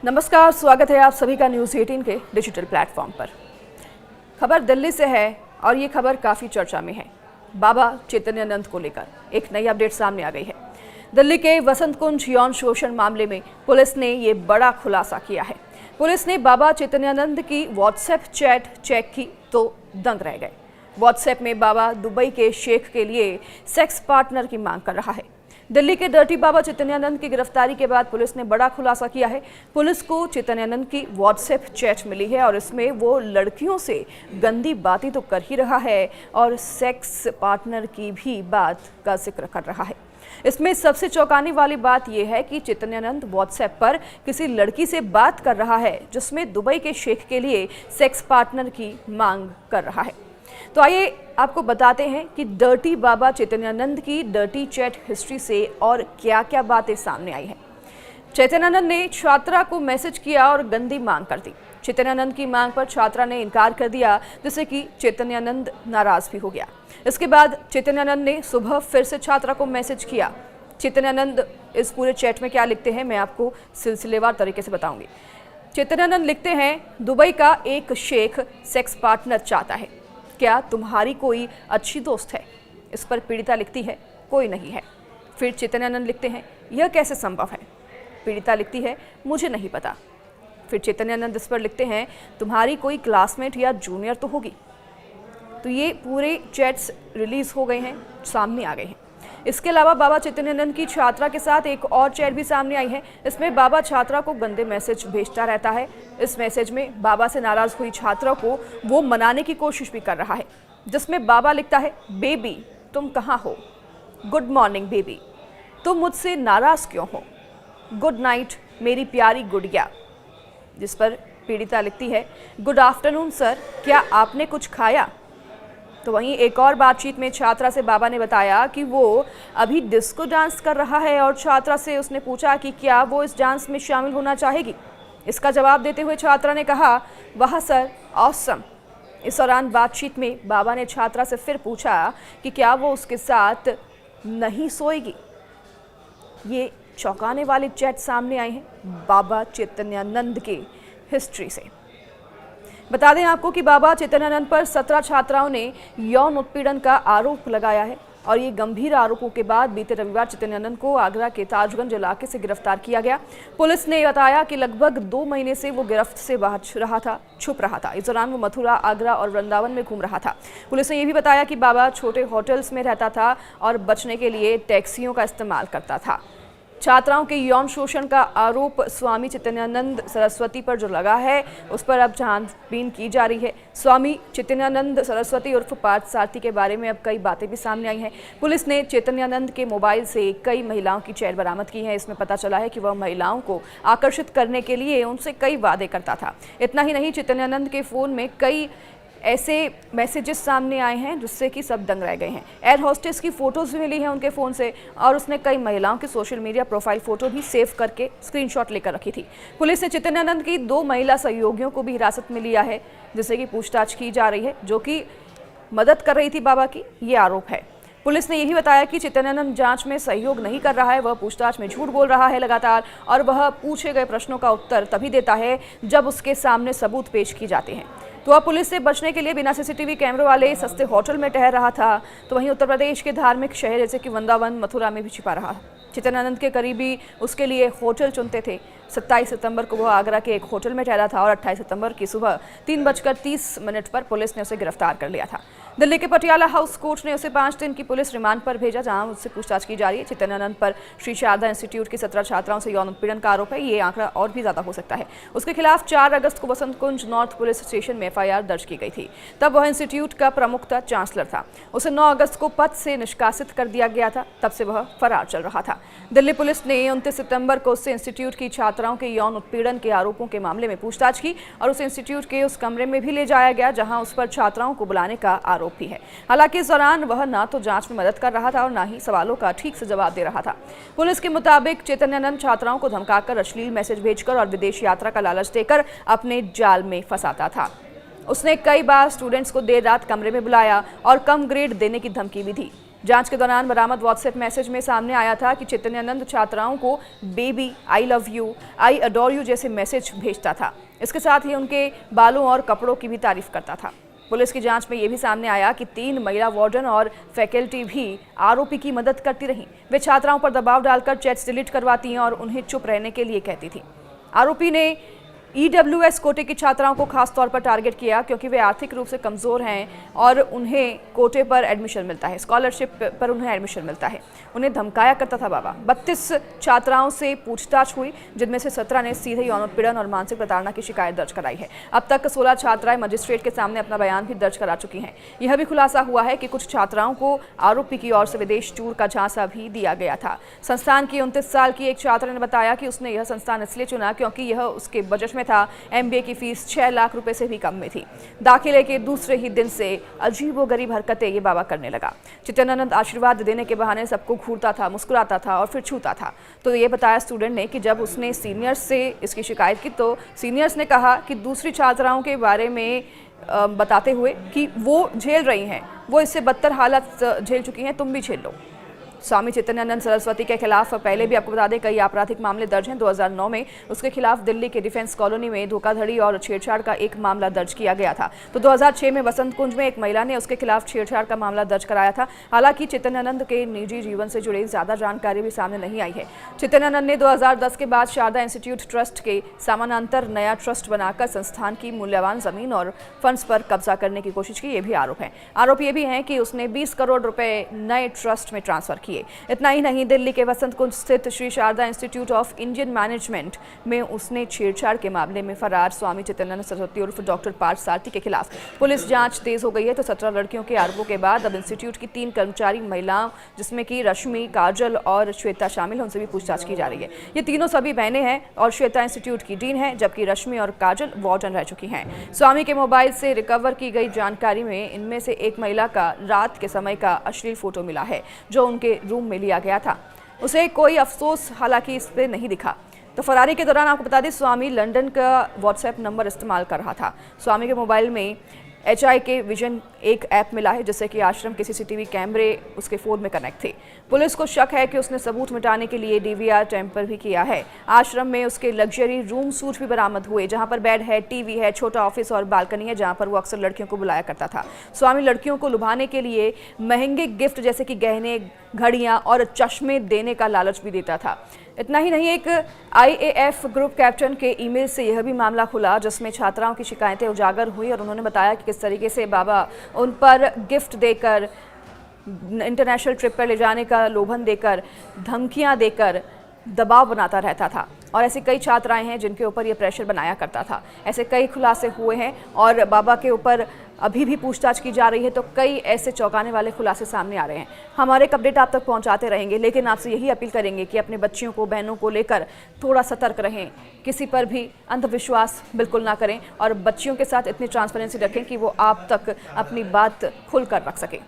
नमस्कार, स्वागत है आप सभी का न्यूज़ 18 के डिजिटल प्लेटफॉर्म पर। खबर दिल्ली से है और ये खबर काफ़ी चर्चा में है। बाबा चैतन्यानंद को लेकर एक नई अपडेट सामने आ गई है। दिल्ली के वसंत कुंज यौन शोषण मामले में पुलिस ने ये बड़ा खुलासा किया है। पुलिस ने बाबा चैतन्यानंद की व्हाट्सएप चैट चेक की तो दंग रह गए। व्हाट्सएप में बाबा दुबई के शेख के लिए सेक्स पार्टनर की मांग कर रहा है। दिल्ली के डर्टी बाबा चैतन्यानंद की गिरफ्तारी के बाद पुलिस ने बड़ा खुलासा किया है। पुलिस को चैतन्यानंद की व्हाट्सएप चैट मिली है और इसमें वो लड़कियों से गंदी बातें तो कर ही रहा है और सेक्स पार्टनर की भी बात का जिक्र कर रहा है। इसमें सबसे चौंकाने वाली बात यह है कि चैतन्यानंद व्हाट्सएप पर किसी लड़की से बात कर रहा है जिसमें दुबई के शेख के लिए सेक्स पार्टनर की मांग कर रहा है। तो आइए आपको बताते हैं कि डर्टी बाबा चैतन्यानंद की डर्टी चैट हिस्ट्री से और क्या क्या बातें सामने आई हैं। चैतन्यानंद ने छात्रा को मैसेज किया और गंदी मांग कर दी। चैतन्यानंद की मांग पर छात्रा ने इनकार कर दिया, जिससे कि चैतन्यानंद नाराज भी हो गया। इसके बाद चैतन्यानंद ने सुबह फिर से छात्रा को मैसेज किया। चैतन्यानंद इस पूरे चैट में क्या लिखते हैं मैं आपको सिलसिलेवार तरीके से बताऊंगी। चैतन्यानंद लिखते हैं, दुबई का एक शेख सेक्स पार्टनर चाहता है, क्या तुम्हारी कोई अच्छी दोस्त है? इस पर पीड़िता लिखती है, कोई नहीं है। फिर चैतन्यानंद लिखते हैं, यह कैसे संभव है? पीड़िता लिखती है, मुझे नहीं पता। फिर चैतन्यानंद इस पर लिखते हैं, तुम्हारी कोई क्लासमेट या जूनियर तो होगी। तो ये पूरे चैट्स रिलीज हो गए हैं, सामने आ गए हैं। इसके अलावा बाबा चैतन्यानंद की छात्रा के साथ एक और चैट भी सामने आई है। इसमें बाबा छात्रा को गंदे मैसेज भेजता रहता है। इस मैसेज में बाबा से नाराज हुई छात्रा को वो मनाने की कोशिश भी कर रहा है, जिसमें बाबा लिखता है, बेबी तुम कहाँ हो? गुड मॉर्निंग बेबी, तुम मुझसे नाराज क्यों हो? गुड नाइट मेरी प्यारी गुड़िया। जिस पर पीड़िता लिखती है, गुड आफ्टरनून सर, क्या आपने कुछ खाया? तो वहीं एक और बातचीत में छात्रा से बाबा ने बताया कि वो अभी डिस्को डांस कर रहा है और छात्रा से उसने पूछा कि क्या वो इस डांस में शामिल होना चाहेगी। इसका जवाब देते हुए छात्रा ने कहा, वाह सर, ऑसम। इस दौरान बातचीत में बाबा ने छात्रा से फिर पूछा कि क्या वो उसके साथ नहीं सोएगी। ये चौंकाने वाले चैट सामने आए हैं बाबा चैतन्यानंद के हिस्ट्री से। बता दें आपको कि बाबा चैतन्यानंद पर 17 छात्राओं ने यौन उत्पीड़न का आरोप लगाया है और ये गंभीर आरोपों के बाद बीते रविवार चैतन्यानंद को आगरा के ताजगंज इलाके से गिरफ्तार किया गया। पुलिस ने बताया कि लगभग 2 महीने से वो गिरफ्त से बाहर छुप रहा था। इस दौरान वो मथुरा, आगरा और वृंदावन में घूम रहा था। पुलिस ने यह भी बताया कि बाबा छोटे होटल्स में रहता था और बचने के लिए टैक्सियों का इस्तेमाल करता था। छात्राओं के यौन शोषण का आरोप स्वामी चैतन्यानंद सरस्वती पर जो लगा है, उस पर अब छानबीन की जा रही है। स्वामी चैतन्यानंद सरस्वती उर्फ पार्थ सारथी के बारे में अब कई बातें भी सामने आई हैं। पुलिस ने चैतन्यानंद के मोबाइल से कई महिलाओं की चैट बरामद की है। इसमें पता चला है कि वह महिलाओं को आकर्षित करने के लिए उनसे कई वादे करता था। इतना ही नहीं, चैतन्यानंद के फ़ोन में कई ऐसे मैसेजेस सामने आए हैं जिससे कि सब दंग रह गए हैं। एयर होस्टेस की फ़ोटोज़ भी मिली हैं उनके फ़ोन से और उसने कई महिलाओं की सोशल मीडिया प्रोफाइल फ़ोटो भी सेव करके स्क्रीनशॉट लेकर रखी थी। पुलिस ने चैतन्यानंद की 2 महिला सहयोगियों को भी हिरासत में लिया है, जिससे कि पूछताछ की जा रही है, जो कि मदद कर रही थी बाबा की, ये आरोप है। पुलिस ने यही बताया कि चैतन्यानंद जांच में सहयोग नहीं कर रहा है, वह पूछताछ में झूठ बोल रहा है लगातार और वह पूछे गए प्रश्नों का उत्तर तभी देता है जब उसके सामने सबूत पेश किए जाते हैं। तो अब पुलिस से बचने के लिए बिना सीसीटीवी कैमरों वाले सस्ते होटल में ठहर रहा था। तो वहीं उत्तर प्रदेश के धार्मिक शहर जैसे कि वृंदावन, मथुरा में भी छिपा रहा। चैतन्यानंद के करीबी उसके लिए होटल चुनते थे। 27 सितंबर को वह आगरा के एक होटल में ठहरा था और 28 सितंबर की सुबह 3:30 पर पुलिस ने उसे गिरफ्तार कर लिया था। दिल्ली के पटियाला हाउस कोर्ट ने उसे 5 दिन की पुलिस रिमांड पर भेजा, जहां उससे पूछताछ की जा रही है। चैतन्यानंद पर श्री शारदा इंस्टीट्यूट की 17 छात्राओं से यौन उत्पीड़न का आरोप है। ये आंकड़ा और भी ज्यादा हो सकता है। उसके खिलाफ 4 अगस्त को वसंत कुंज नॉर्थ पुलिस स्टेशन में FIR दर्ज की गई थी। तब वह इंस्टीट्यूट का प्रमुख था, चांसलर था। उसे 9 अगस्त को पद से निष्कासित कर दिया गया था। तब से वह फरार चल रहा था। दिल्ली पुलिस ने 29 सितंबर को उससे इंस्टीट्यूट की छात्राओं के यौन उत्पीड़न के आरोपों के मामले में पूछताछ की और उसे इंस्टीट्यूट के उस कमरे में भी ले जाया गया जहां उस पर छात्राओं को बुलाने का आरोप भी है। हालांकि इस दौरान वह ना तो जांच में मदद कर रहा था और ना ही सवालों का ठीक से जवाब दे रहा था। पुलिस के मुताबिक चैतन्यानंद छात्राओं को धमकाकर, अश्लील मैसेज भेजकर और विदेश यात्रा का लालच देकर अपने जाल में फंसाता था। उसने कई बार स्टूडेंट्स को देर रात कमरे में बुलाया और कम ग्रेड देने की धमकी भी दी। जांच के दौरान बरामद व्हाट्सएप मैसेज में सामने आया था कि चैतन्यानंद छात्राओं को baby, I love you, I adore you जैसे मैसेज भेजता था। इसके साथ ही उनके बालों और कपड़ों की भी तारीफ करता था। पुलिस की जांच में यह भी सामने आया कि 3 महिला वार्डन और फैकल्टी भी आरोपी की मदद करती रहीं। वे छात्राओं पर दबाव डालकर चैट्स डिलीट करवाती हैं और उन्हें चुप रहने के लिए कहती थी। आरोपी ने EWS कोटे की छात्राओं को खास तौर पर टारगेट किया क्योंकि वे आर्थिक रूप से कमज़ोर हैं और उन्हें कोटे पर एडमिशन मिलता है, स्कॉलरशिप पर उन्हें एडमिशन मिलता है। उन्हें धमकाया करता था बाबा। 32 छात्राओं से पूछताछ हुई, जिनमें से 17 ने सीधे यौन उत्पीड़न और मानसिक प्रताड़ना की शिकायत दर्ज कराई है। अब तक 16 छात्राएं मजिस्ट्रेट के सामने अपना बयान भी दर्ज करा चुकी हैं। यह भी खुलासा हुआ है कि कुछ छात्राओं को आरोपी की ओर से विदेश टूर का झांसा भी दिया गया था। संस्थान की 29 साल की एक छात्रा ने बताया कि उसने यह संस्थान इसलिए चुना क्योंकि यह उसके बजट में था। MBA की फीस 6 लाख रुपए से भी कम में थी। दाखिले के दूसरे ही दिन से अजीबोगरीब हरकतें ये बाबा करने लगा। चैतन्यानंद आशीर्वाद देने के बहाने सबको घूरता था, मुस्कुराता था और फिर छूता था। तो ये बताया स्टूडेंट ने कि जब उसने सीनियर्स से इसकी शिकायत की तो सीनियर्स ने कहा कि दूसरी छात्राओं के बारे में बताते हुए कि वो झेल रही हैं, वो इससे बदतर हालत झेल चुकी हैं, तुम भी झेल लो। स्वामी चैतन्यानंद सरस्वती के खिलाफ पहले भी आपको बता दें कई आपराधिक मामले दर्ज हैं। 2009 में उसके खिलाफ दिल्ली के डिफेंस कॉलोनी में धोखाधड़ी और छेड़छाड़ का एक मामला दर्ज किया गया था। तो 2006 में बसंत कुंज में एक महिला ने उसके खिलाफ छेड़छाड़ का मामला दर्ज कराया था। हालांकि चैतन्यानंद के निजी जीवन से जुड़े ज्यादा जानकारी भी सामने नहीं आई है। चैतन्यानंद ने 2010 के बाद शारदा इंस्टीट्यूट ट्रस्ट के समानांतर नया ट्रस्ट बनाकर संस्थान की मूल्यवान जमीन और फंड्स पर कब्जा करने की कोशिश की, ये भी आरोप है। आरोप ये भी है कि उसने 20 करोड़ रुपए नए ट्रस्ट में ट्रांसफर किए। इतना ही नहीं, दिल्ली के वसंत कुंज स्थित Shri Sharda institute of Indian management में उसने छेड़छाड़ के मामले में फरार स्वामी चैतन्यानंद सरस्वती उर्फ डॉक्टर पार्थ सारथी के खिलाफ पुलिस जांच तेज हो गई है। तो 17 लड़कियों के आरोपों के बाद अब इंस्टीट्यूट की 3 कर्मचारी महिलाओं, जिसमें कि रश्मि, काजल और श्वेता शामिल है, उनसे भी पूछताछ की जा रही है। ये तीनों सभी बहनें हैं और श्वेता इंस्टीट्यूट की डीन है, जबकि रश्मि और काजल वार्डन रह चुकी हैं। स्वामी के मोबाइल से रिकवर की गई जानकारी में इनमें से एक महिला का रात के समय का अश्लील फोटो मिला है, जो उनके रूम में लिया गया था। उसे कोई अफसोस हालांकि इस पर नहीं दिखा। तो फरारी के दौरान आपको बता दें स्वामी लंदन का व्हाट्सएप नंबर इस्तेमाल कर रहा था। स्वामी के मोबाइल में HIK विजन एक ऐप मिला है, जिससे कि आश्रम के CCTV कैमरे उसके फोन में कनेक्ट थे। पुलिस को शक है कि उसने सबूत मिटाने के लिए DVR टैंपर भी किया है। आश्रम में उसके लग्जरी रूम सूट भी बरामद हुए, जहां पर बेड है, TV है, छोटा ऑफिस और बालकनी है, जहां पर वो अक्सर लड़कियों को बुलाया करता था। स्वामी लड़कियों को लुभाने के लिए महंगे गिफ्ट जैसे कि गहने, घड़ियां और चश्मे देने का लालच भी देता था। इतना ही नहीं, एक IAF ग्रुप कैप्टन के ईमेल से यह भी मामला खुला, जिसमें छात्राओं की शिकायतें उजागर हुई और उन्होंने बताया कि किस तरीके से बाबा उन पर गिफ्ट देकर, इंटरनेशनल ट्रिप पर ले जाने का लोभन देकर, धमकियां देकर दबाव बनाता रहता था। और ऐसी कई छात्राएं हैं जिनके ऊपर ये प्रेशर बनाया करता था। ऐसे कई खुलासे हुए हैं और बाबा के ऊपर अभी भी पूछताछ की जा रही है। तो कई ऐसे चौंकाने वाले खुलासे सामने आ रहे हैं। हमारे अपडेट आप तक पहुंचाते रहेंगे, लेकिन आपसे यही अपील करेंगे कि अपने बच्चियों को, बहनों को लेकर थोड़ा सतर्क रहें। किसी पर भी अंधविश्वास बिल्कुल ना करें और बच्चियों के साथ इतनी ट्रांसपेरेंसी रखें कि वो आप तक अपनी बात खुलकर रख सकें।